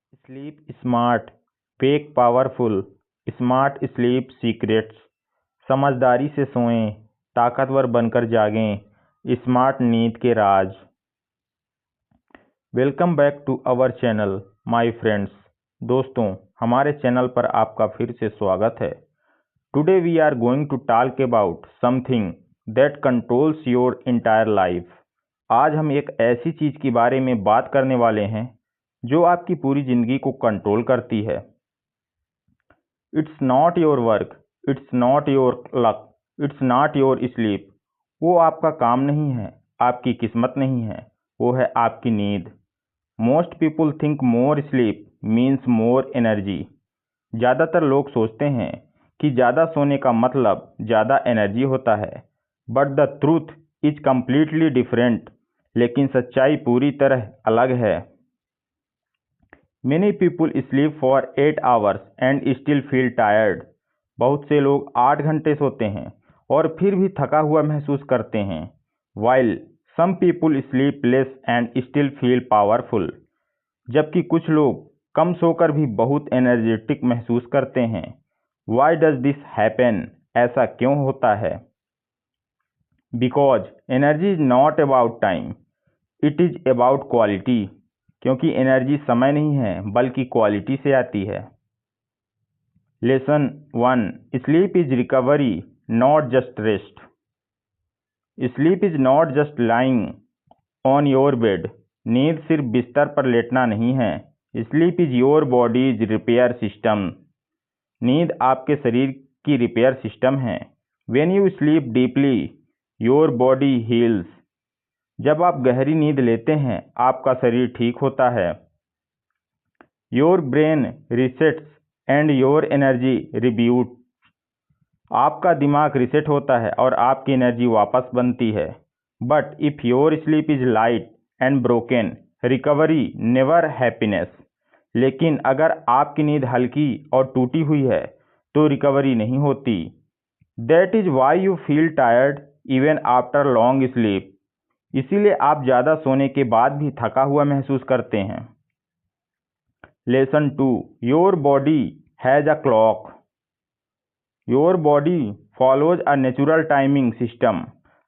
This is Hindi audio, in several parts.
Sleep smart, fake powerful. Smart sleep secrets. समझदारी से सोएं, ताकतवर बनकर जागें। स्मार्ट नींद के राज। Welcome back to our channel my friends. दोस्तों, हमारे चैनल पर आपका फिर से स्वागत है। Today we are going to talk about something that controls your entire life. आज हम एक ऐसी चीज के बारे में बात करने वाले हैं जो आपकी पूरी जिंदगी को कंट्रोल करती है। It's not your work, it's not your luck, it's not your sleep. वो आपका काम नहीं है, आपकी किस्मत नहीं है, वो है आपकी नींद। Most people think more sleep means more energy. ज़्यादातर लोग सोचते हैं कि ज़्यादा सोने का मतलब ज़्यादा एनर्जी होता है, but the truth is completely different. लेकिन सच्चाई पूरी तरह अलग है। Many people sleep for 8 hours and still feel tired. बहुत से लोग 8 घंटे सोते हैं और फिर भी थका हुआ महसूस करते हैं। While some people sleep less and still feel powerful. जबकि कुछ लोग कम सोकर भी बहुत एनर्जेटिक महसूस करते हैं। Why does this happen? ऐसा क्यों होता है? Because energy is not about time. It is about quality. क्योंकि एनर्जी समय नहीं है बल्कि क्वालिटी से आती है। Lesson 1। Sleep is recovery, not just rest. Sleep is not just lying on your bed. नींद सिर्फ बिस्तर पर लेटना नहीं है। Sleep is your bodies repair system. नींद आपके शरीर की रिपेयर सिस्टम है। When you sleep deeply your body heels. जब आप गहरी नींद लेते हैं आपका शरीर ठीक होता है। Your brain receipts and your energy rebut. आपका दिमाग रिसेट होता है और आपकी एनर्जी वापस बनती है। But if your sleep is light and broken, recovery never happiness. लेकिन अगर आपकी नींद हल्की और टूटी हुई है तो रिकवरी नहीं होती। That is why you feel tired even after long sleep. इसीलिए आप ज़्यादा सोने के बाद भी थका हुआ महसूस करते हैं। Lesson 2। Your body has a clock. Your body follows a natural timing system.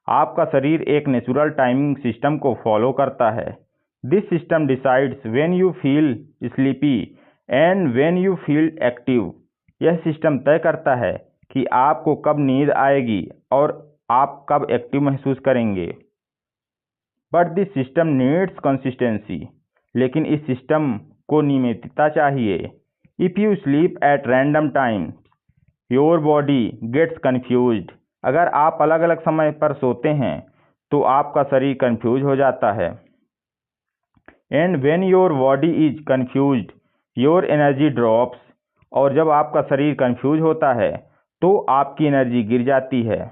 आपका शरीर एक नेचुरल टाइमिंग सिस्टम को फॉलो करता है। This system decides when you feel sleepy and when you feel active. यह सिस्टम तय करता है कि आपको कब नींद आएगी और आप कब एक्टिव महसूस करेंगे। But this system needs consistency. लेकिन इस सिस्टम को नियमितता चाहिए। If you sleep at random time your body gets confused. अगर आप अलग अलग समय पर सोते हैं तो आपका शरीर कन्फ्यूज हो जाता है। And when your body is confused your energy drops. और जब आपका शरीर कन्फ्यूज होता है तो आपकी एनर्जी गिर जाती है।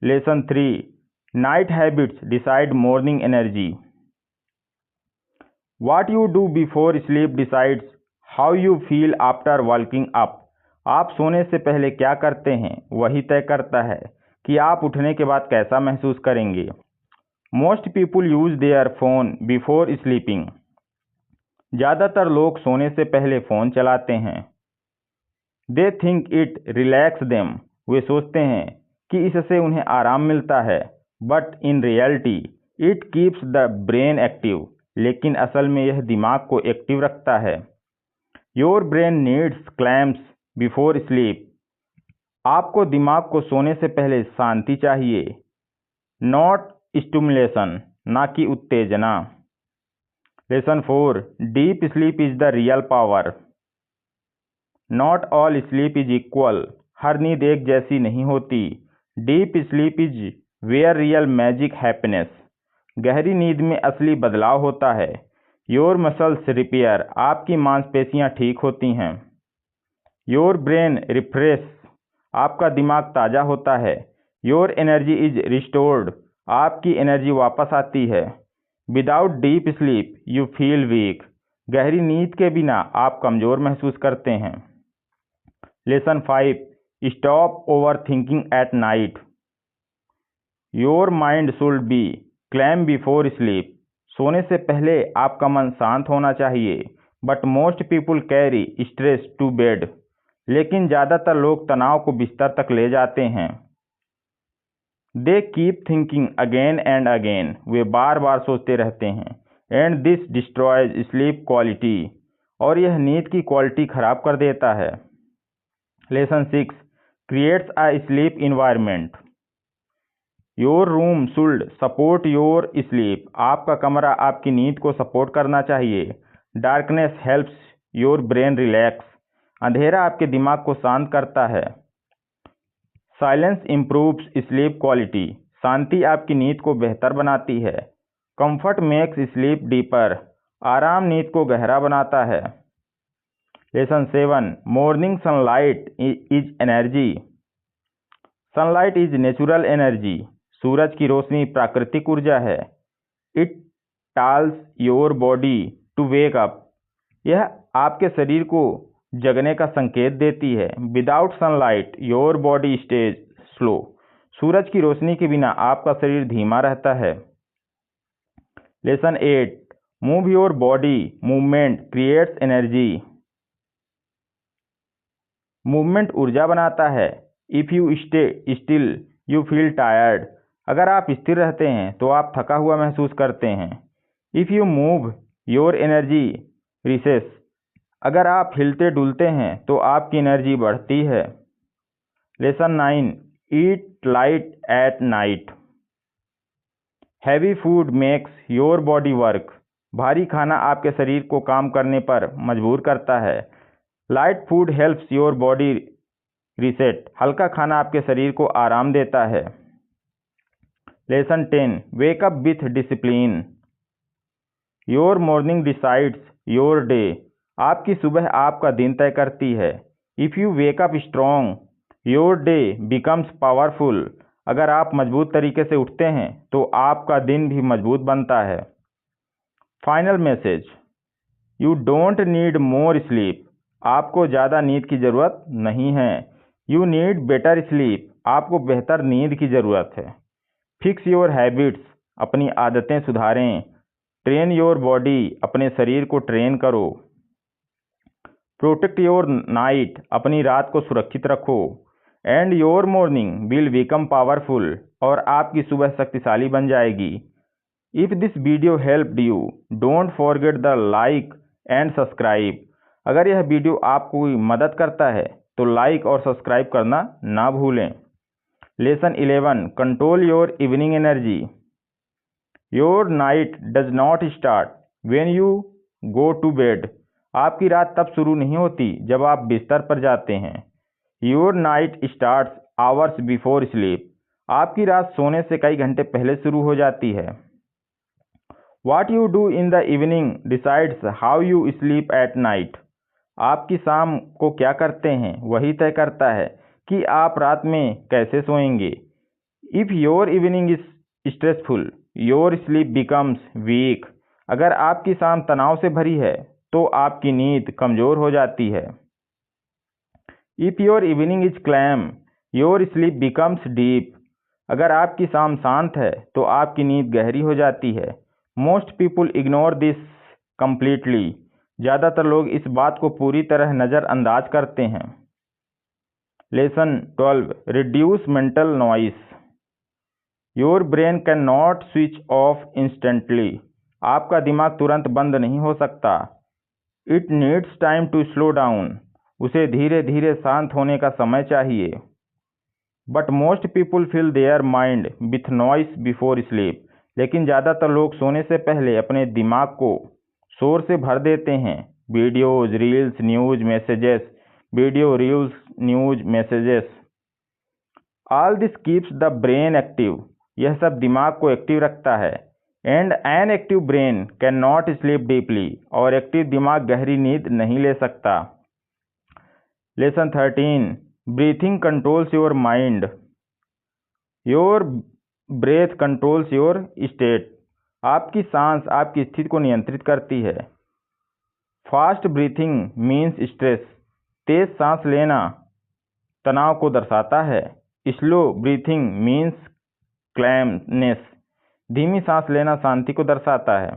Lesson 3। Night habits decide morning energy. What you do before sleep decides how you feel after waking up. आप सोने से पहले क्या करते हैं वही तय करता है कि आप उठने के बाद कैसा महसूस करेंगे। Most people use their phone before sleeping. ज़्यादातर लोग सोने से पहले फ़ोन चलाते हैं। They think it relax them. वे सोचते हैं कि इससे उन्हें आराम मिलता है। But in reality, it keeps the brain active. लेकिन असल में यह दिमाग को एक्टिव रखता है। Your brain needs clamps before sleep. आपको दिमाग को सोने से पहले शांति चाहिए, नॉट स्टिमुलेशन, ना कि उत्तेजना। Lesson 4। Deep sleep is the real power. Not all sleep is equal. हर नींद एक जैसी नहीं होती। Deep sleep is where real magic happiness. गहरी नींद में असली बदलाव होता है। Your muscles repair. आपकी मांसपेशियां ठीक होती हैं। Your brain refresh. आपका दिमाग ताज़ा होता है। Your energy is restored. आपकी एनर्जी वापस आती है। Without deep sleep you feel weak. गहरी नींद के बिना आप कमज़ोर महसूस करते हैं। Lesson 5। Stop over thinking at night. Your mind should be calm before sleep. सोने से पहले आपका मन शांत होना चाहिए, but most people carry stress to bed. लेकिन ज़्यादातर लोग तनाव को बिस्तर तक ले जाते हैं। They keep thinking again and again. वे बार बार सोचते रहते हैं। And this destroys sleep quality. और यह नींद की क्वालिटी खराब कर देता है। Lesson 6 creates a sleep environment. Your room should support your sleep. आपका कमरा आपकी नींद को सपोर्ट करना चाहिए। Darkness helps your brain relax. अंधेरा आपके दिमाग को शांत करता है। Silence improves sleep quality. शांति आपकी नींद को बेहतर बनाती है। Comfort makes sleep deeper. आराम नींद को गहरा बनाता है। Lesson 7 morning sunlight is energy. Sunlight is natural energy. सूरज की रोशनी प्राकृतिक ऊर्जा है। It tells your body to wake up. यह आपके शरीर को जगने का संकेत देती है। Without sunlight your body stays slow. सूरज की रोशनी के बिना आपका शरीर धीमा रहता है। Lesson 8 move your body. Movement creates energy. Movement ऊर्जा बनाता है। If you stay still you feel tired. अगर आप स्थिर रहते हैं तो आप थका हुआ महसूस करते हैं। If you move your energy recess. अगर आप हिलते डुलते हैं तो आपकी एनर्जी बढ़ती है। Lesson 9 eat light at night. Heavy food makes your body work. भारी खाना आपके शरीर को काम करने पर मजबूर करता है। Light food helps your body reset. हल्का खाना आपके शरीर को आराम देता है। Lesson 10 wake up with discipline. Your morning decides your day. आपकी सुबह आपका दिन तय करती है। If you wake up strong your day becomes powerful. अगर आप मजबूत तरीके से उठते हैं तो आपका दिन भी मजबूत बनता है। Final message you don't need more sleep. आपको ज़्यादा नींद की ज़रूरत नहीं है। You need better sleep. आपको बेहतर नींद की ज़रूरत है। Fix your habits. अपनी आदतें सुधारें। Train your body. अपने शरीर को ट्रेन करो। Protect your night. अपनी रात को सुरक्षित रखो। And your morning will become powerful. और आपकी सुबह शक्तिशाली बन जाएगी। If this video helped you don't forget the like and subscribe. अगर यह वीडियो आपको कोई मदद करता है तो लाइक और सब्सक्राइब करना ना भूलें। Lesson 11 control your evening energy. Your night does not start when you go to bed. आपकी रात तब शुरू नहीं होती जब आप बिस्तर पर जाते हैं। Your night starts hours before sleep. आपकी रात सोने से कई घंटे पहले शुरू हो जाती है। What you do in the evening decides how you sleep at night. आपकी शाम को क्या करते हैं वही तय करता है कि आप रात में कैसे सोएंगे। If your evening is stressful, your sleep becomes weak. अगर आपकी शाम तनाव से भरी है तो आपकी नींद कमजोर हो जाती है। If your evening is calm, your sleep becomes deep. अगर आपकी शाम शांत है तो आपकी नींद गहरी हो जाती है। Most people ignore this completely. ज़्यादातर लोग इस बात को पूरी तरह नज़रअंदाज करते हैं। Lesson 12 reduce mental noise. Your brain can not switch off instantly. आपका दिमाग तुरंत बंद नहीं हो सकता। It needs time to slow down. उसे धीरे धीरे शांत होने का समय चाहिए। But most people fill their mind with noise before sleep. लेकिन ज़्यादातर लोग सोने से पहले अपने दिमाग को शोर से भर देते हैं। Videos reels news messages. Video reels news messages. All this keeps the brain active. यह सब दिमाग को एक्टिव रखता है। And an active brain can not sleep deeply. और एक्टिव दिमाग गहरी नींद नहीं ले सकता। Lesson 13 breathing controls your mind. Your breath controls your state. आपकी सांस आपकी स्थिति को नियंत्रित करती है। Fast breathing means stress. तेज सांस लेना तनाव को दर्शाता है। Slow breathing means calmness. धीमी सांस लेना शांति को दर्शाता है।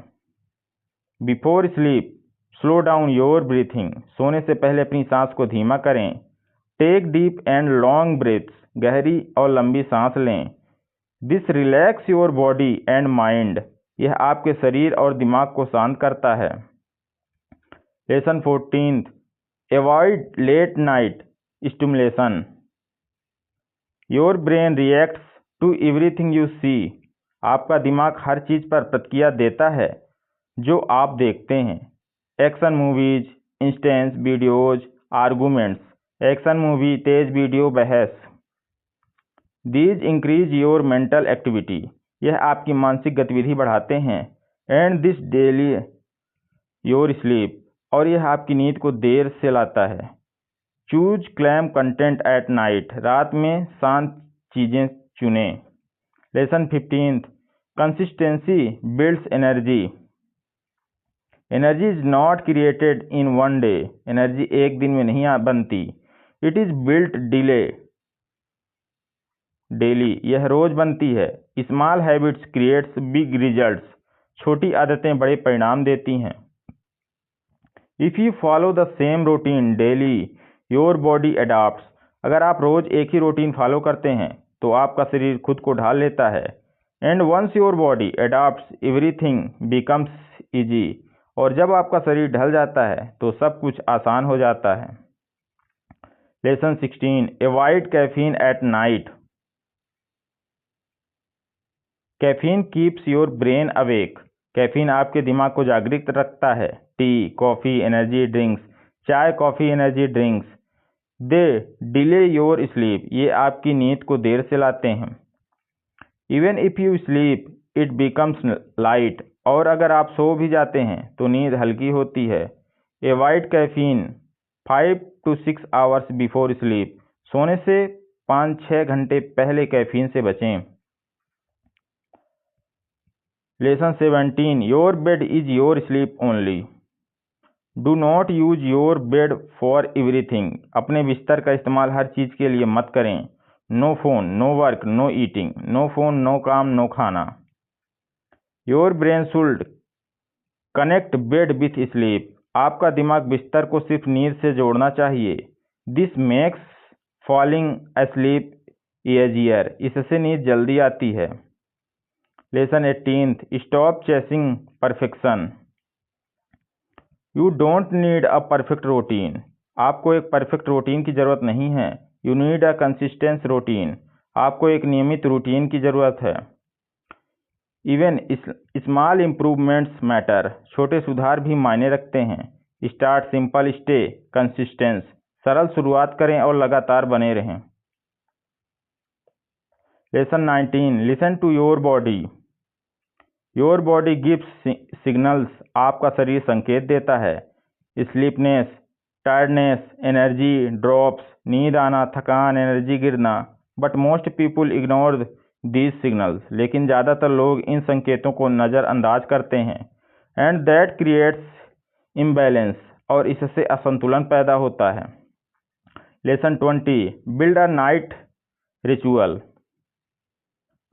Before sleep slow down your breathing, सोने से पहले अपनी सांस को धीमा करें। Take deep and long breaths, गहरी और लंबी सांस लें। This relax your body and mind, यह आपके शरीर और दिमाग को शांत करता है। Lesson 14, avoid late night stimulation. Your brain reacts to everything you see, आपका दिमाग हर चीज पर प्रतिक्रिया देता है जो आप देखते हैं। Action movies, intense videos, arguments, action movie, तेज वीडियो, बहस। These increase your mental activity, यह आपकी मानसिक गतिविधि बढ़ाते हैं। And this delay your sleep, और यह आपकी नींद को देर से लाता है। Choose calm content at night, रात में शांत चीजें चुनें। Lesson 15, consistency builds energy. Energy is not created in one day, energy एक दिन में नहीं बनती। इट इज बिल्ट डेली, यह रोज बनती है। Small habits creates big results, छोटी आदतें बड़े परिणाम देती हैं। If you follow the same routine daily your body adopts, अगर आप रोज एक ही रूटीन फॉलो करते हैं तो आपका शरीर खुद को ढाल लेता है। And once your body adopts everything becomes easy, और जब आपका शरीर ढल जाता है तो सब कुछ आसान हो जाता है। Lesson 16, avoid caffeine at night. Caffeine keeps your brain awake, caffeine आपके दिमाग को जागृत रखता है। टी, कॉफ़ी, एनर्जी ड्रिंक्स, चाय, coffee, energy drinks, they delay your sleep, ये आपकी नींद को देर से लाते हैं। Even if you sleep it becomes light, और अगर आप सो भी जाते हैं तो नींद हल्की होती है। Avoid caffeine 5 to 6 hours before sleep, सोने से 5-6 घंटे पहले कैफीन से बचें। Lesson 17, your bed is your sleep only. Do not use your bed for everything, अपने बिस्तर का इस्तेमाल हर चीज के लिए मत करें। No phone, no work, no eating, no phone, no काम, नो खाना। Your brain should connect bed with sleep, आपका दिमाग बिस्तर को सिर्फ नींद से जोड़ना चाहिए। This makes falling asleep easier, इससे नींद जल्दी आती है। Lesson 18, stop chasing perfection. You don't need a perfect routine, आपको एक परफेक्ट रूटीन की जरूरत नहीं है। You need a consistent routine, आपको एक नियमित रूटीन की जरूरत है। इवन स्मॉल इम्प्रूवमेंट्स मैटर, छोटे सुधार भी मायने रखते हैं। स्टार्ट सिंपल, स्टे कंसिस्टेंस, सरल शुरुआत करें और लगातार बने रहें। Lesson 19, listen to your body. Your body gives signals, आपका शरीर संकेत देता है। स्लीपनेस, टायर्डनेस, एनर्जी ड्रॉप्स, नींद आना, थकान, एनर्जी गिरना। But most people ignore these signals, लेकिन ज़्यादातर लोग इन संकेतों को नज़रअंदाज करते हैं। एंड दैट क्रिएट्स इम्बैलेंस, और इससे असंतुलन पैदा होता है। Lesson 20, build a night ritual.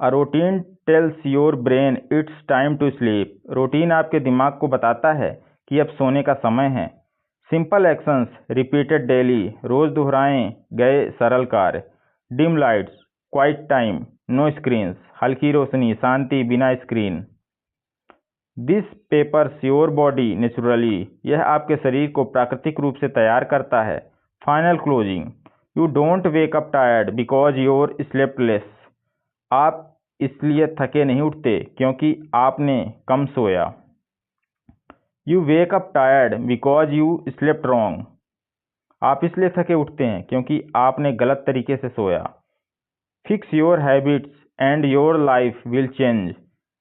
A routine tells your brain it's time to sleep, routine आपके दिमाग को बताता है कि अब सोने का समय है। सिंपल एक्शंस रिपीटेड डेली, रोज दोहराए गए सरल कार्य। Dim lights, quiet time, no screens, हल्की रोशनी, शांति, बिना screen. This prepares your body naturally, यह आपके शरीर को प्राकृतिक रूप से तैयार करता है। Final closing, you don't wake up tired because your slept less, आप इसलिए थके नहीं उठते क्योंकि आपने कम सोया। You wake up tired because you slept wrong, आप इसलिए थके उठते हैं क्योंकि आपने गलत तरीके से सोया। Fix your habits and your life will change,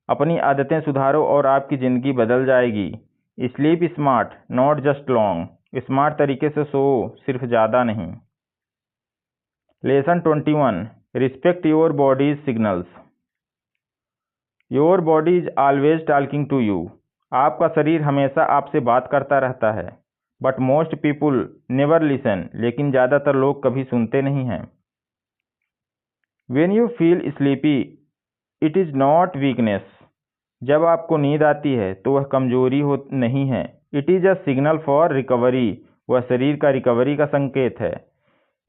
अपनी आदतें सुधारो और आपकी ज़िंदगी बदल जाएगी। Sleep smart not just long, smart तरीके से सो, सिर्फ ज़्यादा नहीं। Lesson 21, respect your body's signals. Your body is always talking to you, आपका शरीर हमेशा आपसे बात करता रहता है। But most people never listen, लेकिन ज़्यादातर लोग कभी सुनते नहीं हैं। When you feel sleepy it is not weakness, जब आपको नींद आती है तो वह कमजोरी नहीं है, it is a signal for recovery, वह शरीर का रिकवरी का संकेत है।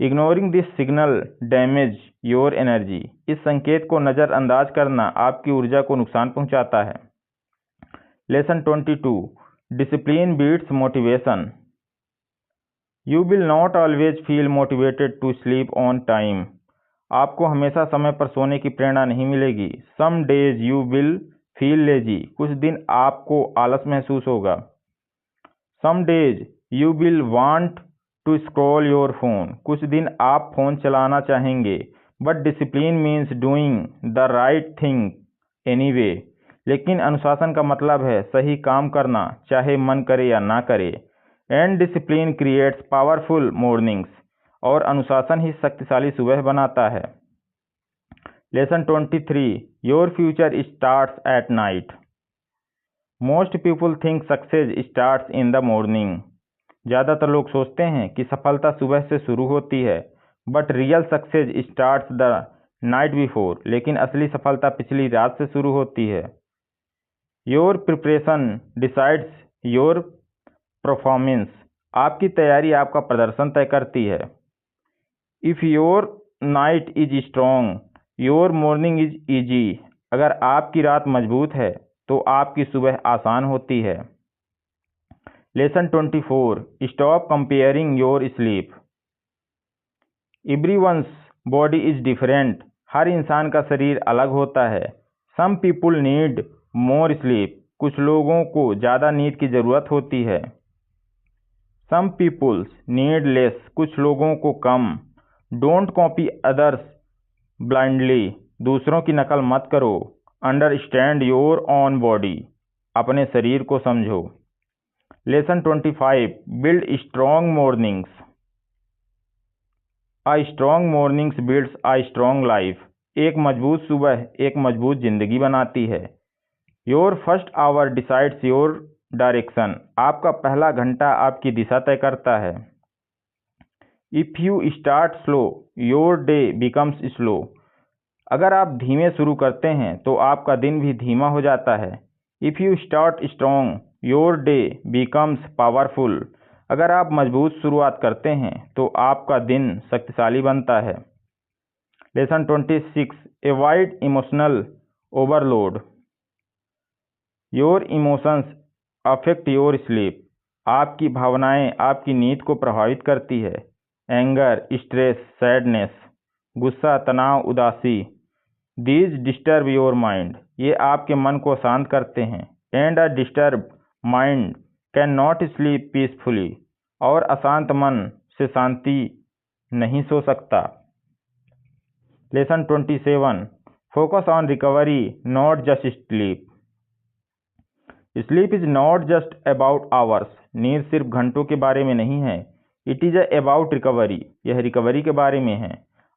Ignoring this signal damage your energy, इस संकेत को नज़रअंदाज करना आपकी ऊर्जा को नुकसान पहुंचाता है। Lesson 22, discipline beats motivation. You will not always feel motivated to sleep on time, आपको हमेशा समय पर सोने की प्रेरणा नहीं मिलेगी। Some days you will feel lazy, कुछ दिन आपको आलस महसूस होगा। Some days you will want to scroll your phone, कुछ दिन आप फोन चलाना चाहेंगे। But discipline means doing the right thing anyway, लेकिन अनुशासन का मतलब है सही काम करना, चाहे मन करे या ना करे। And discipline creates powerful mornings, और अनुशासन ही शक्तिशाली सुबह बनाता है। Lesson 23, your future starts at night. Most people think success starts in the morning, ज़्यादातर लोग सोचते हैं कि सफलता सुबह से शुरू होती है। But real success starts the night before, लेकिन असली सफलता पिछली रात से शुरू होती है। Your preparation decides your performance, आपकी तैयारी आपका प्रदर्शन तय करती है। If your night is strong your morning is easy, अगर आपकी रात मजबूत है तो आपकी सुबह आसान होती है। Lesson 24, stop comparing your sleep. Everyone's body is different, हर इंसान का शरीर अलग होता है। Some people need more sleep, कुछ लोगों को ज़्यादा नींद की ज़रूरत होती है। सम पीपुल्स नीड लेस, कुछ लोगों को कम। डोंट कॉपी अदर्स ब्लाइंडली, दूसरों की नकल मत करो। अंडरस्टैंड योर ओन बॉडी, अपने शरीर को समझो। Lesson 25, build strong mornings. A strong mornings builds a strong life, एक मजबूत सुबह एक मजबूत जिंदगी बनाती है। Your first hour decides your direction, आपका पहला घंटा आपकी दिशा तय करता है। If you start slow your day becomes slow, अगर आप धीमे शुरू करते हैं तो आपका दिन भी धीमा हो जाता है। If you start strong your day becomes powerful, अगर आप मजबूत शुरुआत करते हैं तो आपका दिन शक्तिशाली बनता है। Lesson 26, avoid emotional overload. Your emotions affect your sleep, आपकी भावनाएं आपकी नींद को प्रभावित करती है। एंगर, स्ट्रेस, सैडनेस, गुस्सा, तनाव, उदासी, दीज डिस्टर्ब योर माइंड, ये आपके मन को शांत करते हैं। And a disturb mind can not sleep peacefully, और अशांत मन से शांति नहीं सो सकता। Lesson 27, focus on recovery not just sleep. Sleep is not just about hours, नींद सिर्फ घंटों के बारे में नहीं है। इट इज अबाउट रिकवरी, यह रिकवरी के बारे में है।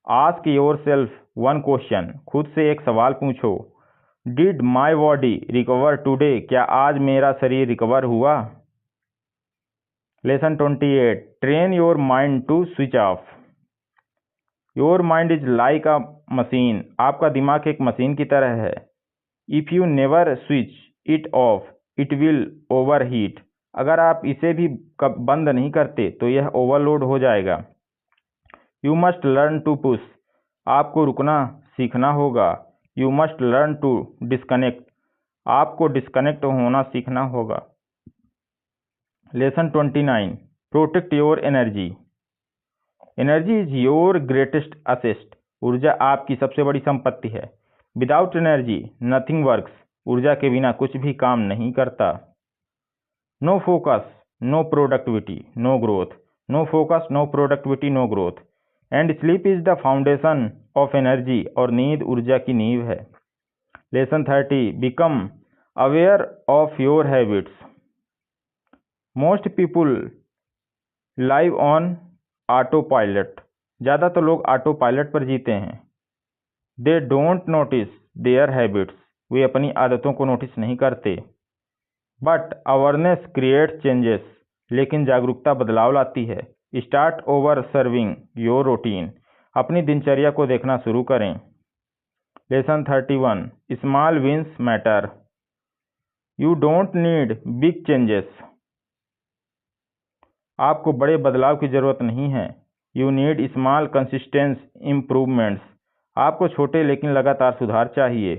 Ask your self one question, खुद से एक सवाल पूछो। Did my body recover today, क्या आज मेरा शरीर रिकवर हुआ। Lesson 28, train your mind to switch off. Your mind is like a machine, आपका दिमाग एक मशीन की तरह है। If you never switch it off it will overheat, अगर आप इसे भी बंद नहीं करते तो यह ओवरलोड हो जाएगा। You must learn to pause, आपको रुकना सीखना होगा। You must learn to disconnect, आपको डिस्कनेक्ट होना सीखना होगा। Lesson 29, protect your energy. Energy is your greatest asset, ऊर्जा आपकी सबसे बड़ी संपत्ति है। विदाउट एनर्जी नथिंग वर्क्स, ऊर्जा के बिना कुछ भी काम नहीं करता। No focus no productivity no growth, no focus no productivity no growth. And sleep is the foundation of energy, और नींद ऊर्जा की नींव है। Lesson 30, become aware of your habits. Most people live on autopilot, ज़्यादातर लोग ऑटो पायलट पर जीते हैं। They don't notice their habits, वे अपनी आदतों को नोटिस नहीं करते। बट अवेयरनेस क्रिएट्स चेंजेस, लेकिन जागरूकता बदलाव लाती है। Start observing your routine, अपनी दिनचर्या को देखना शुरू करें। Lesson 31, small wins matter. You don't need big changes, आपको बड़े बदलाव की ज़रूरत नहीं है। You need small consistent improvements. आपको छोटे लेकिन लगातार सुधार चाहिए।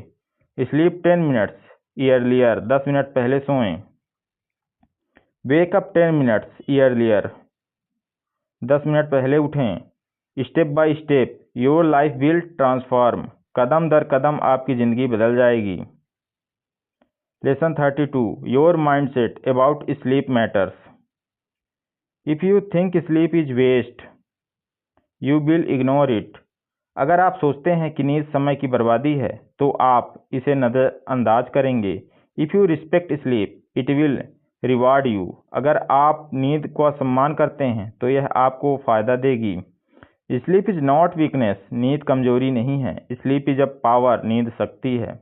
Sleep 10 minutes earlier. 10 मिनट पहले सोएं। Wake up 10 minutes earlier. 10 minute पहले उठें। Step by step your life will transform. कदम दर कदम आपकी ज़िंदगी बदल जाएगी। Lesson 32 your mindset about sleep matters. If you think sleep is waste you will ignore it. अगर आप सोचते हैं कि नींद समय की बर्बादी है तो आप इसे नज़रअंदाज करेंगे। If you respect sleep it will reward you. अगर आप नींद का सम्मान करते हैं तो यह आपको फ़ायदा देगी। Sleep is not weakness. नींद कमजोरी नहीं है। Sleep is a power. नींद शक्ति है।